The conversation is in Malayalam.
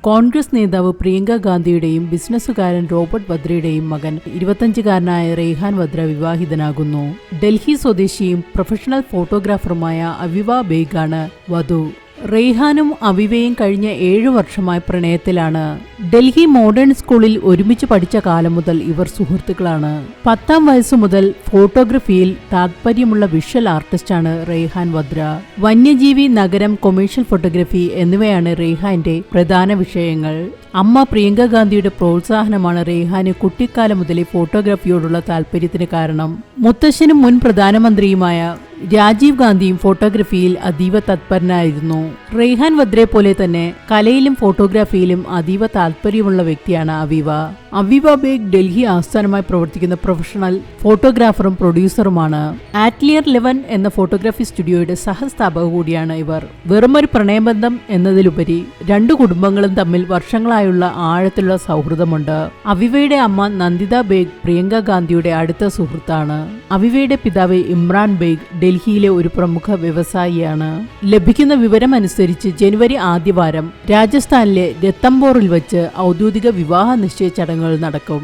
കോൺഗ്രസ് നേതാവ് പ്രിയങ്ക ഗാന്ധിയുടെയും ബിസിനസ്സുകാരൻ റോബർട്ട് വദ്രയുടെയും മകൻ 25-കാരനായ റെയ്ഹാൻ വദ്ര വിവാഹിതനാകുന്നു. ഡൽഹി സ്വദേശിയും പ്രൊഫഷണൽ ഫോട്ടോഗ്രാഫറുമായ അവിവ ബേഗാണ് വധു. റെയ്ഹാനും അവിവയും കഴിഞ്ഞ 7 വർഷമായി പ്രണയത്തിലാണ്. ഡൽഹി മോഡേൺ സ്കൂളിൽ ഒരുമിച്ച് പഠിച്ച കാലം മുതൽ ഇവർ സുഹൃത്തുക്കളാണ്. 10ാം വയസ്സു മുതൽ ഫോട്ടോഗ്രഫിയിൽ താൽപര്യമുള്ള വിഷ്വൽ ആർട്ടിസ്റ്റാണ് റെയ്ഹാൻ വദ്ര. വന്യജീവി, നഗരം, കൊമേഴ്ഷ്യൽ ഫോട്ടോഗ്രഫി എന്നിവയാണ് റെയ്ഹാന്റെ പ്രധാന വിഷയങ്ങൾ. അമ്മ പ്രിയങ്ക ഗാന്ധിയുടെ പ്രോത്സാഹനമാണ് റെയ്ഹാന് കുട്ടിക്കാലം മുതലേ ഫോട്ടോഗ്രാഫിയോടുള്ള താൽപര്യത്തിന് കാരണം. മുത്തശ്ശനും മുൻ പ്രധാനമന്ത്രിയുമായ രാജീവ് ഗാന്ധിയും ഫോട്ടോഗ്രഫിയിൽ അതീവ തത്പരനായിരുന്നു. റെയ്ഹാൻ വദ്രയെ പോലെ തന്നെ കലയിലും ഫോട്ടോഗ്രാഫിയിലും അതീവ താൽപര്യമുള്ള വ്യക്തിയാണ് അവിവ. അവിവ ബേഗ് ഡൽഹി ആസ്ഥാനമായി പ്രവർത്തിക്കുന്ന പ്രൊഫഷണൽ ഫോട്ടോഗ്രാഫറും പ്രൊഡ്യൂസറുമാണ്. ആറ്റ്ലിയർ 11 എന്ന ഫോട്ടോഗ്രാഫി സ്റ്റുഡിയോയുടെ സഹസ്ഥാപക കൂടിയാണ് ഇവർ. വെറുമൊരു പ്രണയബന്ധം എന്നതിലുപരി രണ്ടു കുടുംബങ്ങളും തമ്മിൽ വർഷങ്ങളായുള്ള ആഴത്തിലുള്ള സൗഹൃദമുണ്ട്. അവിവയുടെ അമ്മ നന്ദിത ബേഗ് പ്രിയങ്ക ഗാന്ധിയുടെ അടുത്ത സുഹൃത്താണ്. അവിവയുടെ പിതാവ് ഇമ്രാൻ ബേഗ് ഡൽഹിയിലെ ഒരു പ്രമുഖ വ്യവസായിയാണ്. ലഭിക്കുന്ന വിവരമനുസരിച്ച് ജനുവരി ആദ്യവാരം രാജസ്ഥാനിലെ രത്തംബോറിൽ വച്ച് ഔദ്യോഗിക വിവാഹ നിശ്ചയ ചടങ്ങുകൾ നടക്കും.